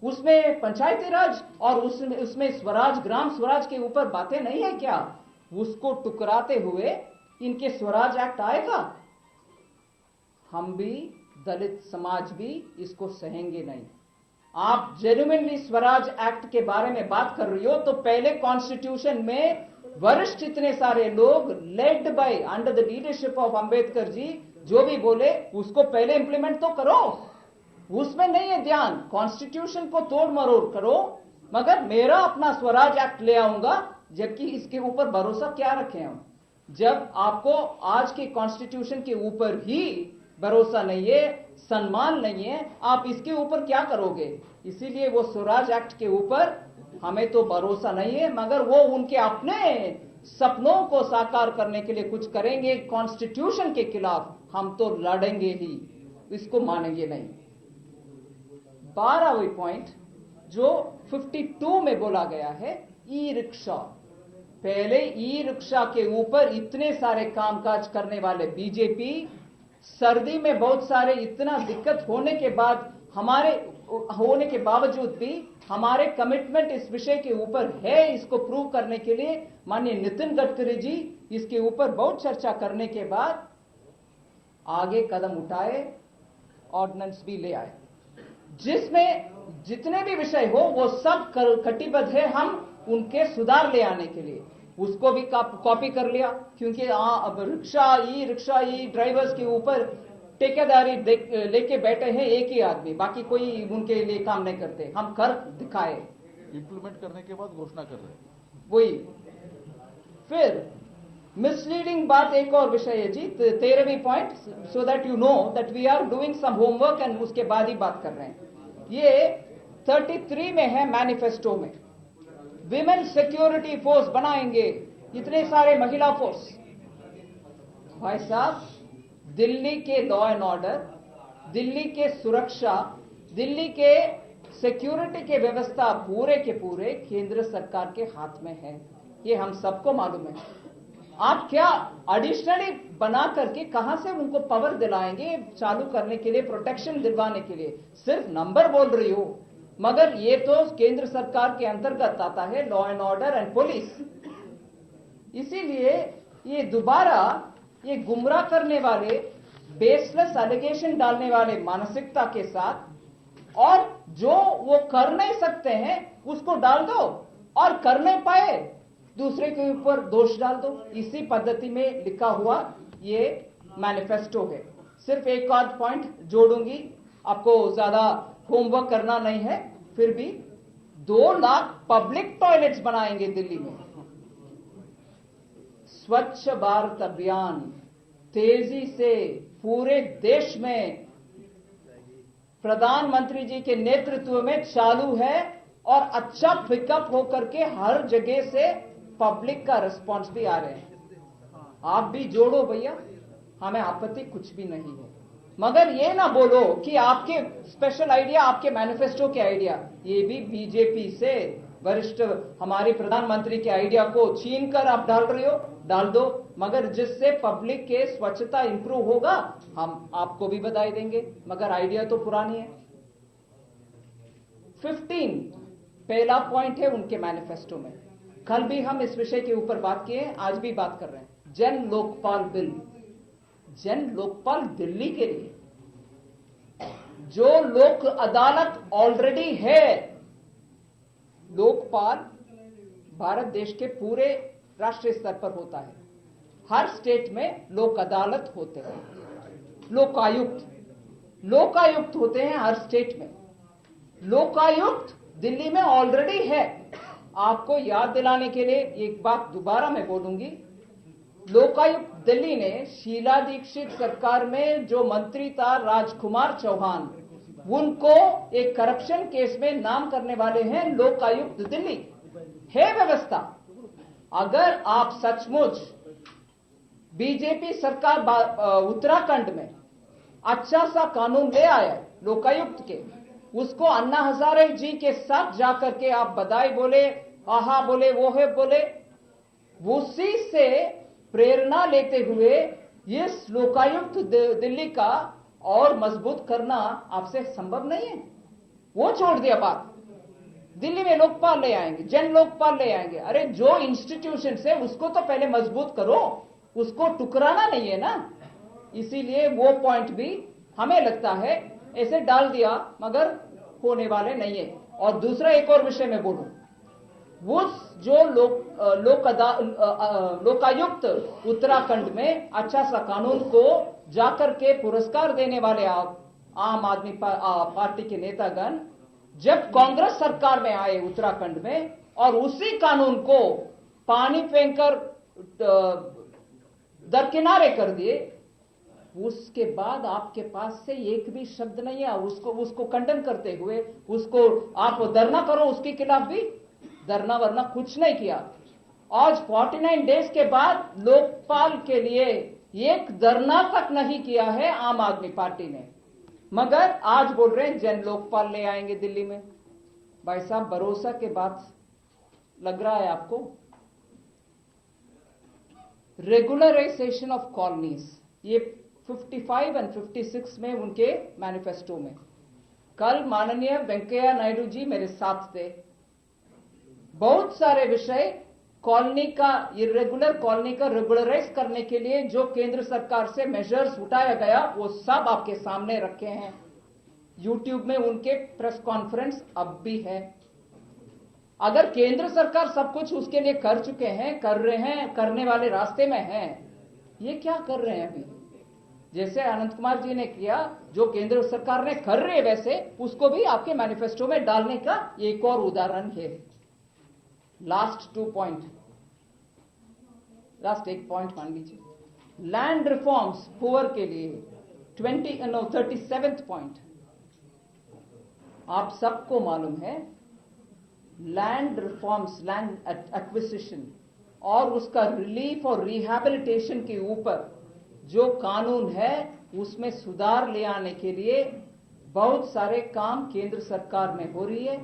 उसमें पंचायती राज और उसमें स्वराज, ग्राम स्वराज के ऊपर बातें नहीं है क्या? उसको टुकराते हुए इनके स्वराज एक्ट आएगा? हम भी, दलित समाज भी इसको सहेंगे नहीं। आप जेन्युइनली स्वराज एक्ट के बारे में बात कर रही हो तो पहले कॉन्स्टिट्यूशन में वरिष्ठ इतने सारे लोग led by under the leadership of Ambedkar ji जो भी बोले उसको पहले इंप्लीमेंट तो करो। उसमें नहीं है ध्यान, कॉन्स्टिट्यूशन को तोड़ मरोड़ करो, मगर मेरा अपना स्वराज एक्ट ले आऊंगा, जबकि इसके ऊपर भरोसा क्या रखें हम? जब आपको आज के कॉन्स्टिट्यूशन के ऊपर ही भरोसा नहीं है, सम्मान नहीं है, आप इसके ऊपर क्या करोगे? इसीलिए वो स्वराज एक्ट के ऊपर हमें तो भरोसा नहीं है, मगर वो उनके अपने सपनों को साकार करने के लिए कुछ करेंगे, कॉन्स्टिट्यूशन के खिलाफ हम तो लड़ेंगे ही, इसको मानेंगे नहीं। 12वीं पॉइंट जो 52 में बोला गया है, ई रिक्शा। पहले ई रिक्शा के ऊपर इतने सारे कामकाज करने वाले बीजेपी, सर्दी में बहुत सारे इतना दिक्कत होने के बावजूद भी हमारे कमिटमेंट इस विषय के ऊपर है, इसको प्रूव करने के लिए माननीय नितिन गडकरी जी इसके ऊपर बहुत चर्चा करने के बाद आगे कदम उठाए, ऑर्डिनेंस भी ले आए, जिसमें जितने भी विषय हो वो सब कटिबद्ध है हम उनके सुधार ले आने के लिए। उसको भी कॉपी कर लिया, क्योंकि अब रिक्शा ई ड्राइवर्स के ऊपर ठेकेदारी लेके बैठे हैं एक ही आदमी, बाकी कोई उनके लिए काम नहीं करते। हम कर दिखाए, इंप्लीमेंट करने के बाद घोषणा कर रहे हैं वही। फिर मिसलीडिंग बात एक और विषय है जी, 13वीं point, so that you know that we are doing some homework and उसके बाद ही बात कर रहे हैं। ये 33 में है मैनिफेस्टो में, विमेन सिक्योरिटी फोर्स बनाएंगे, इतने सारे महिला फोर्स। भाई साहब, दिल्ली के लॉ एंड ऑर्डर, दिल्ली के सुरक्षा, दिल्ली के सिक्योरिटी के व्यवस्था पूरे के पूरे केंद्र सरकार के हाथ में है, ये हम सबको मालूम है। आप क्या एडिशनली बना करके कहां से उनको पावर दिलाएंगे चालू करने के लिए, प्रोटेक्शन दिलवाने के लिए? सिर्फ नंबर बोल रही हो, मगर ये तो केंद्र सरकार के अंतर्गत आता है, law and order and police. इसीलिए ये दोबारा ये गुमराह करने वाले, बेसलेस एलिगेशन डालने वाले मानसिकता के साथ, और जो वो कर नहीं सकते हैं उसको डाल दो, और कर नहीं पाए दूसरे के ऊपर दोष डाल दो। इसी पद्धति में लिखा हुआ ये मैनिफेस्टो है। सिर्फ एक आध पॉइंट जोड़ूंगी, आपको ज्यादा होमवर्क करना नहीं है। फिर भी 2 लाख पब्लिक टॉयलेट्स बनाएंगे दिल्ली में। स्वच्छ भारत अभियान तेजी से पूरे देश में प्रधानमंत्री जी के नेतृत्व में चालू है, और अच्छा पिकअप होकर के हर जगह से पब्लिक का रिस्पांस भी आ रहे हैं। आप भी जोड़ो भैया, हमें आपत्ति कुछ भी नहीं है, मगर ये ना बोलो कि आपके स्पेशल आइडिया, आपके मैनिफेस्टो के आइडिया, ये भी बीजेपी से वरिष्ठ हमारे प्रधानमंत्री के आइडिया को छीन कर आप डाल रहे हो, डाल दो, मगर जिससे पब्लिक के स्वच्छता इंप्रूव होगा हम आपको भी बधाई देंगे, मगर आइडिया तो पुरानी है। 15 पहला पॉइंट है उनके मैनिफेस्टो में, कल भी हम इस विषय के ऊपर बात किए, आज भी बात कर रहे हैं। जन लोकपाल बिल, जन लोकपाल दिल्ली के लिए, जो लोक अदालत ऑलरेडी है। लोकपाल भारत देश के पूरे राष्ट्रीय स्तर पर होता है। हर स्टेट में लोक अदालत होते हैं, लोकायुक्त होते हैं हर स्टेट में। लोकायुक्त दिल्ली में ऑलरेडी है। आपको याद दिलाने के लिए एक बात दोबारा मैं बोलूंगी, लोकायुक्त दिल्ली ने शीला दीक्षित सरकार में जो मंत्री था राजकुमार चौहान, उनको एक करप्शन केस में नाम करने वाले हैं लोकायुक्त दिल्ली। है व्यवस्था। अगर आप सचमुच बीजेपी सरकार उत्तराखंड में अच्छा सा कानून ले आया लोकायुक्त के, उसको अन्ना हजारे जी के साथ जाकर के आप बधाई बोले, आहा बोले, वो है बोले, उसी से प्रेरणा लेते हुए इस लोकायुक्त दिल्ली का और मजबूत करना आपसे संभव नहीं है। वो छोड़ दिया बात, दिल्ली में लोकपाल ले आएंगे, जन लोकपाल ले आएंगे। अरे जो इंस्टीट्यूशन है उसको तो पहले मजबूत करो, उसको टुकराना नहीं है ना। इसीलिए वो पॉइंट भी हमें लगता है ऐसे डाल दिया, मगर होने वाले नहीं है। और दूसरा एक और विषय में बोलूं, वो जो लोकायुक्त उत्तराखंड में अच्छा सा कानून को जाकर के पुरस्कार देने वाले आम आदमी पार्टी के नेतागण जब कांग्रेस सरकार में आए उत्तराखंड में और उसी कानून को पानी फेंककर दरकिनारे कर दिए, उसके बाद आपके पास से एक भी शब्द नहीं है उसको खंडन करते हुए। उसको आप धरना करो, उसके खिलाफ भी धरना वरना कुछ नहीं किया। आज 49 डेज के बाद लोकपाल के लिए एक धरना तक नहीं किया है आम आदमी पार्टी ने, मगर आज बोल रहे हैं जन लोकपाल ले आएंगे दिल्ली में। भाई साहब, भरोसा के बात लग रहा है आपको? रेगुलराइजेशन ऑफ कॉलोनीज, ये 55 और 56 में उनके मैनिफेस्टो में। कल माननीय वेंकैया नायडू जी मेरे साथ थे। बहुत सारे विषय कॉलोनी का, इरेगुलर कॉलोनी का रेगुलराइज करने के लिए जो केंद्र सरकार से मेजर्स उठाया गया, वो सब आपके सामने रखे हैं। यूट्यूब में उनके प्रेस कॉन्फ्रेंस अब भी है। अगर केंद्र सरकार सब कुछ उसके लिए कर चुके हैं, कर रहे हैं, करने वाले रास्ते में हैं, ये क्या कर रहे हैं अभी? जैसे अनंत कुमार जी ने किया, जो केंद्र सरकार ने कर रहे वैसे उसको भी आपके मैनिफेस्टो में डालने का एक और उदाहरण है। लास्ट 2 पॉइंट, लास्ट 1 पॉइंट मान लीजिए, लैंड रिफॉर्म्स पुअर के लिए 37th पॉइंट। आप सबको मालूम है लैंड रिफॉर्म्स, लैंड एक्विजिशन और उसका रिलीफ और रिहैबिलिटेशन के ऊपर जो कानून है उसमें सुधार ले आने के लिए बहुत सारे काम केंद्र सरकार में हो रही है।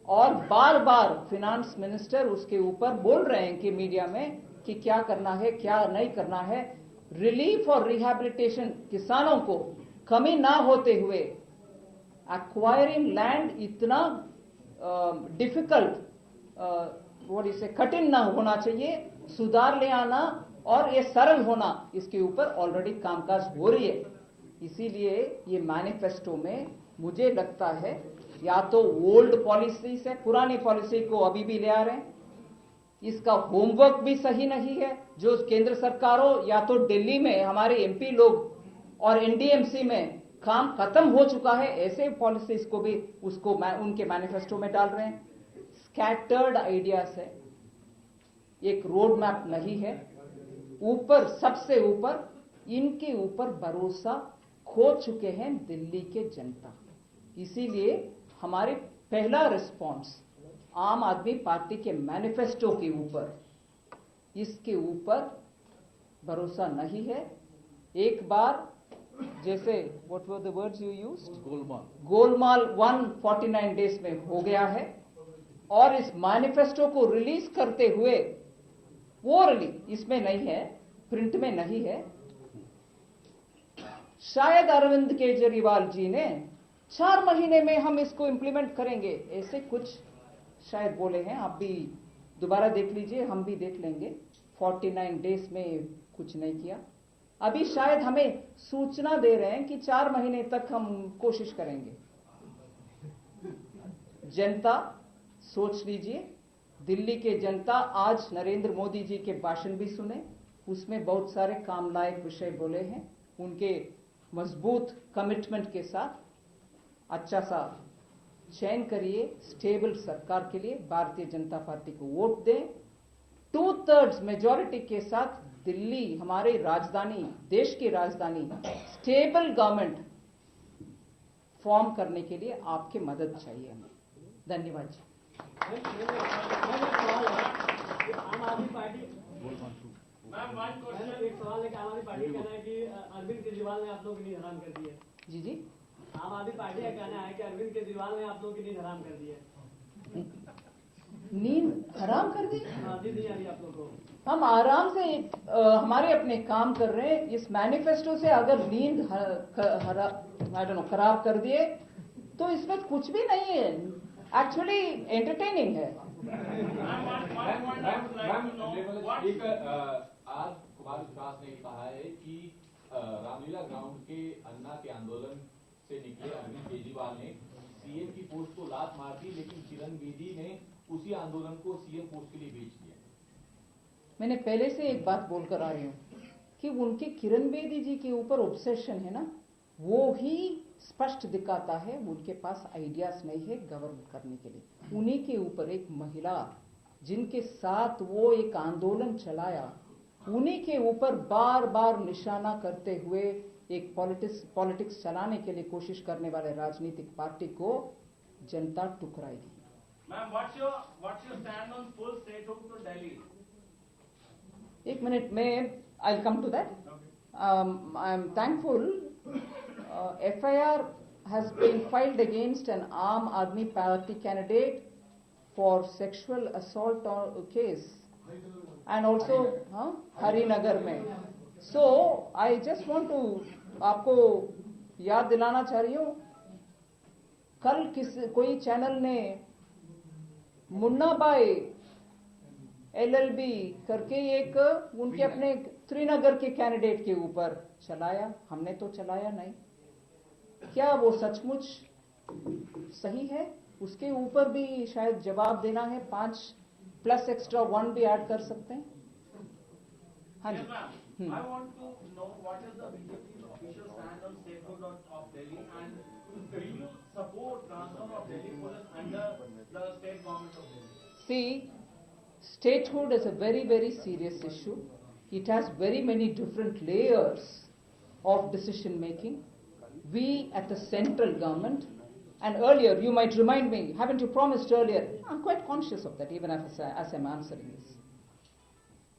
और बार बार फिनांस मिनिस्टर उसके ऊपर बोल रहे हैं कि मीडिया में कि क्या करना है, क्या नहीं करना है। रिलीफ और रिहैबिलिटेशन, किसानों को कमी ना होते हुए एक्वायरिंग लैंड इतना डिफिकल्ट, इसे कठिन ना होना चाहिए, सुधार ले आना और ये सरल होना, इसके ऊपर ऑलरेडी कामकाज हो रही है। इसीलिए ये मैनिफेस्टो में मुझे लगता है या तो ओल्ड पॉलिसी से, पुरानी पॉलिसी को अभी भी ले आ रहे हैं, इसका होमवर्क भी सही नहीं है। जो केंद्र सरकारों या तो दिल्ली में हमारे एमपी लोग और एनडीएमसी में काम खत्म हो चुका है, ऐसे पॉलिसीज को भी उसको उनके मैनिफेस्टो में डाल रहे हैं। स्कैटर्ड आइडियाज है, एक रोड मैप नहीं है। ऊपर, सबसे ऊपर, इनके ऊपर भरोसा खो चुके हैं दिल्ली के जनता। इसीलिए हमारे पहला रिस्पॉन्स आम आदमी पार्टी के मैनिफेस्टो के ऊपर, इसके ऊपर भरोसा नहीं है। एक बार जैसे what were the words you used, Golmaal 149 days में हो गया है और इस मैनिफेस्टो को रिलीज करते हुए ओरली, इसमें नहीं है, प्रिंट में नहीं है, शायद अरविंद केजरीवाल जी ने 4 महीने में हम इसको इंप्लीमेंट करेंगे, ऐसे कुछ शायद बोले हैं। आप भी दोबारा देख लीजिए, हम भी देख लेंगे। 49 डेज में कुछ नहीं किया। अभी शायद हमें सूचना दे रहे हैं कि 4 महीने तक हम कोशिश करेंगे। जनता सोच लीजिए, दिल्ली के जनता आज नरेंद्र मोदी जी के भाषण भी सुने, उसमें बहुत सारे काम लायक विषय बोले हैं। उनके मजबूत कमिटमेंट के साथ अच्छा सा चयन करिए, स्टेबल सरकार के लिए भारतीय जनता पार्टी को वोट दें। 2/3 मेजॉरिटी के साथ दिल्ली, हमारी राजधानी, देश की राजधानी, स्टेबल गवर्नमेंट फॉर्म करने के लिए आपकी मदद चाहिए हमें। धन्यवाद जी। आम आदमी पार्टी एक सवाल है कि आम आदमी पार्टी कहना है कि अरविंद केजरीवाल ने आप लोगों की नींद हराम कर दी है। जी जी, आम आदमी पार्टी का कहना है कि अरविंद केजरीवाल ने आप लोगों की नींद हराम कर दी है। नींद हराम कर दी? नींद नहीं आ रही आप लोगों को? हम आराम से हमारे अपने काम कर रहे हैं। इस मैनिफेस्टो से अगर नींद खराब कर दिए तो इसमें कुछ भी नहीं है, एक्चुअली एंटरटेनिंग है। आज कुमार विश्वास ने कहा है कि रामलीला ग्राउंड के अन्ना के आंदोलन से निकले अरविंद केजरीवाल ने सीएम की पोस्ट को लात मार दी, लेकिन किरण बेदी ने उसी आंदोलन को सीएम पोस्ट के लिए बेच दिया। मैंने पहले से एक बात बोलकर आ रही हूं कि उनके किरण बेदी जी के ऊपर ऑब्सेशन है ना, वो ही स्पष्ट दिखाता है उनके पास आइडियाज नहीं है गवर्न करने के लिए। उन्हीं के ऊपर एक महिला जिनके साथ वो एक आंदोलन चलाया, उन्हीं के ऊपर बार बार निशाना करते हुए एक पॉलिटिक्स चलाने के लिए कोशिश करने वाले राजनीतिक पार्टी को जनता टुकराएगी। Ma'am, what's your stand on full statehood to Delhi? एक मिनट में I'll come to that. I'm thankful. FIR has been filed against an Aam Aadmi Party candidate for sexual assault case, and also Harinagar में. So I just want to आपको याद दिलाना चाह रही हूँ, कल कोई चैनल ने मुन्ना भाई LLB करके एक उनके अपने श्रीनगर के कैंडिडेट के ऊपर चलाया, हमने तो चलाया नहीं। क्या वो सचमुच सही है? उसके ऊपर भी शायद जवाब देना है। 5 + एक्स्ट्रा 1 भी ऐड कर सकते हैं। हाँ जी। I want to know what is the BJP's official stand on statehood of Delhi, and will you support transfer of Delhi police under the state government of Delhi? See, statehood is a very, very serious issue. It has very many different layers of decision making. We at the central government, and earlier you might remind me, haven't you promised earlier? I'm quite conscious of that even as I'm answering this.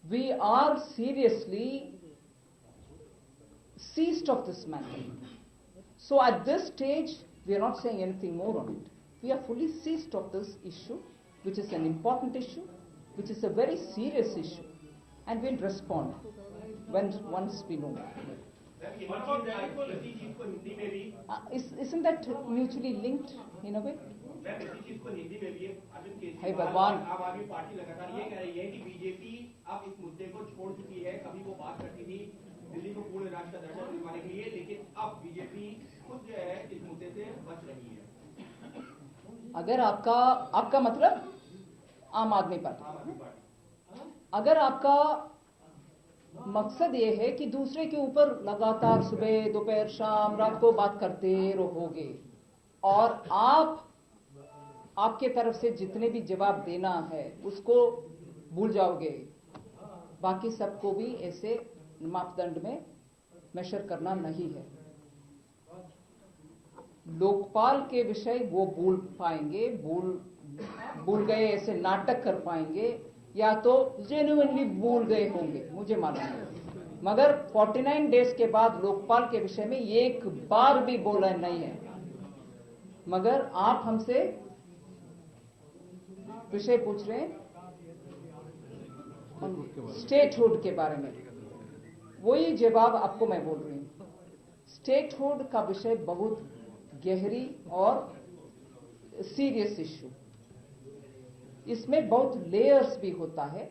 We are seriously seized of this matter. So at this stage, we are not saying anything more on it. We are fully seized of this issue, which is an important issue, which is a very serious issue, and we'll respond once we know. What about Delhi police? इसी चीज को हिंदी में भी Isn't that mutually linked in a way? मैं इसी चीज को हिंदी में भी अरविंद हे केजरीवाल भगवान। आम आदमी पार्टी लगातार ये कह रही है कि बीजेपी अब इस मुद्दे को छोड़ चुकी है। कभी वो बात करती थी दिल्ली को पूर्ण राज्य का दर्जा दिलवाने के लिए, लेकिन अब बीजेपी खुद जो है इस मुद्दे से बच रही है। अगर आपका मतलब आम आदमी पार्टी, अगर आपका मकसद ये है कि दूसरे के ऊपर लगातार सुबह दोपहर शाम रात को बात करते रहोगे और आपके तरफ से जितने भी जवाब देना है उसको भूल जाओगे, बाकी सबको भी ऐसे मापदंड में मेजर करना नहीं है। लोकपाल के विषय वो भूल पाएंगे, भूल गए ऐसे नाटक कर पाएंगे, या तो जेन्युइनली भूल गए होंगे, मुझे मालूम है। मगर 49 डेज के बाद लोकपाल के विषय में एक बार भी बोला नहीं है। मगर आप हमसे विषय पूछ रहे हैं स्टेटहुड के बारे में, वही जवाब आपको मैं बोल रही हूं। स्टेटहुड का विषय बहुत गहरी और सीरियस इश्यू, इसमें बहुत लेयर्स भी होता है।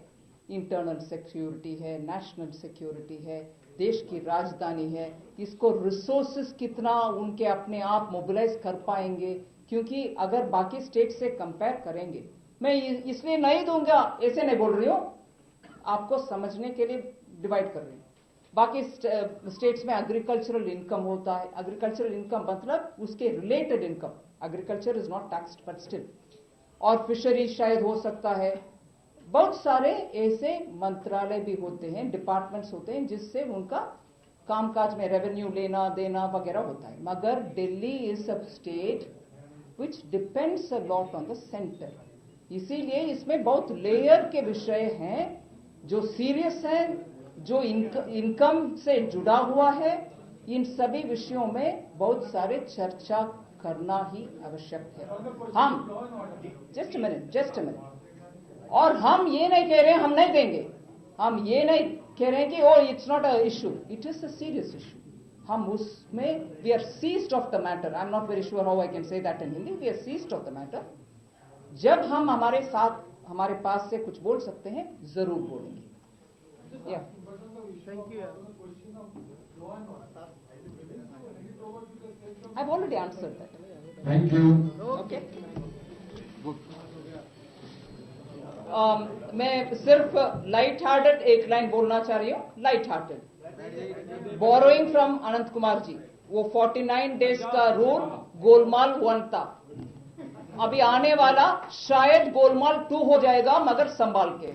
इंटरनल सिक्योरिटी है, नेशनल सिक्योरिटी है, देश की राजधानी है, इसको रिसोर्सेस कितना उनके अपने आप मोबिलाइज कर पाएंगे, क्योंकि अगर बाकी स्टेट से कंपेयर करेंगे मैं इसलिए नहीं दूंगा ऐसे नहीं बोल रही हूं, आपको समझने के लिए डिवाइड कर रही हूं। बाकी स्टेट्स में एग्रीकल्चरल इनकम होता है, एग्रीकल्चरल इनकम मतलब उसके related income, agriculture is not taxed but still, और फिशरी शायद हो सकता है। बहुत सारे ऐसे मंत्रालय भी होते हैं, डिपार्टमेंट्स होते हैं जिससे उनका कामकाज में रेवेन्यू लेना देना वगैरह होता है। मगर Delhi is a state which depends a lot on the centre, इसीलिए इसमें बहुत लेयर के विषय हैं जो सीरियस हैं, जो इनकम से जुड़ा हुआ है। इन सभी विषयों में बहुत सारे चर्चा करना ही आवश्यक है। हम जस्ट मिनट, और हम ये नहीं कह रहे हम नहीं देंगे, हम ये नहीं कह रहे हैं कि oh it's not a issue, it is a serious issue. हम उसमें we are seized of the matter, I am not very sure how I can say that in Hindi, we are seized of the matter. जब हम हमारे साथ हमारे पास से कुछ बोल सकते हैं जरूर बोलेंगे। या I've already answered that. Thank you. Okay. मैं सिर्फ लाइट हार्टेड एक लाइन बोलना चाह रही हूँ, लाइट हार्टेड। बोरोइंग फ्रॉम अनंत कुमार जी, वो 49 डेज का रूल गोलमाल 1 था, अभी आने वाला शायद गोलमाल 2 हो जाएगा, मगर संभाल के।